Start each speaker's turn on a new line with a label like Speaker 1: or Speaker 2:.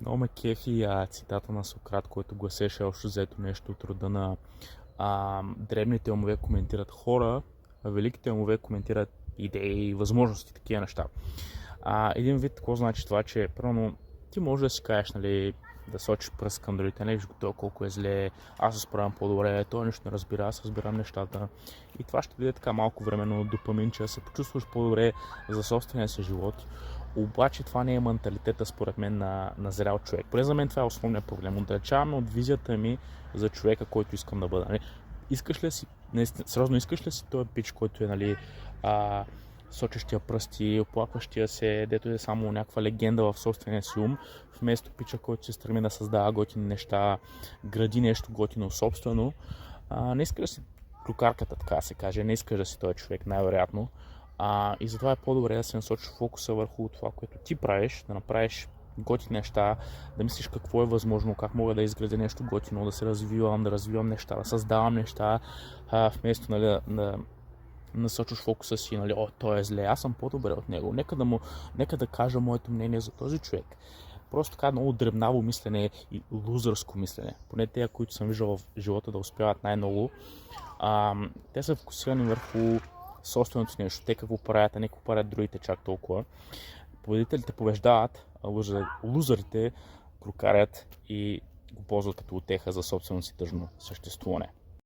Speaker 1: Много ме кефи цитата на Сократ, който гласеше общо взето нещо от рода на дребните умове коментират хора, а великите умове коментират идеи и възможности, такива неща. Един вид, какво значи това, че първо ти можеш да си кажеш, нали, да сочиш пръст към другите, не виж го той колко е зле, аз се справям по-добре, той нещо не разбира, аз разбирам нещата. И това ще даде така малко временно допамин, че да се почувстваш по-добре за собствения си живот. Обаче това не е менталитета според мен на зрял човек. Поне за мен това е основният проблем. Отдалечаваме от визията ми за човека, който искам да бъда. Нали? Искаш ли си, сериозно искаш ли си този пич, който е, нали, сочещия пръсти, оплакващия се, дето е само някаква легенда в собствения си ум, вместо пича, който се стреми да създава готини неща, гради нещо готино собствено. Не искаш да си клюкарката, така да се каже, не искаш да си този човек, най-вероятно. И затова е по-добре да се насочиш фокуса върху това, което ти правиш, да направиш готини неща, да мислиш какво е възможно, как мога да изградя нещо готино, да се развивам, да развивам неща, да създавам неща, вместо, нали, да насочваш фокуса си, нали, той е зле, аз съм по-добре от него, нека да кажа моето мнение за този човек. Просто така много дребнаво мислене и лузърско мислене. Поне те, които съм виждал в живота да успяват най-много, те са фокусирани върху собственото си нещо, те какво правят, а не какво правят другите чак толкова. Победителите побеждават, а лузърите прокарят и го ползват като утеха за собственото си тъжно съществуване.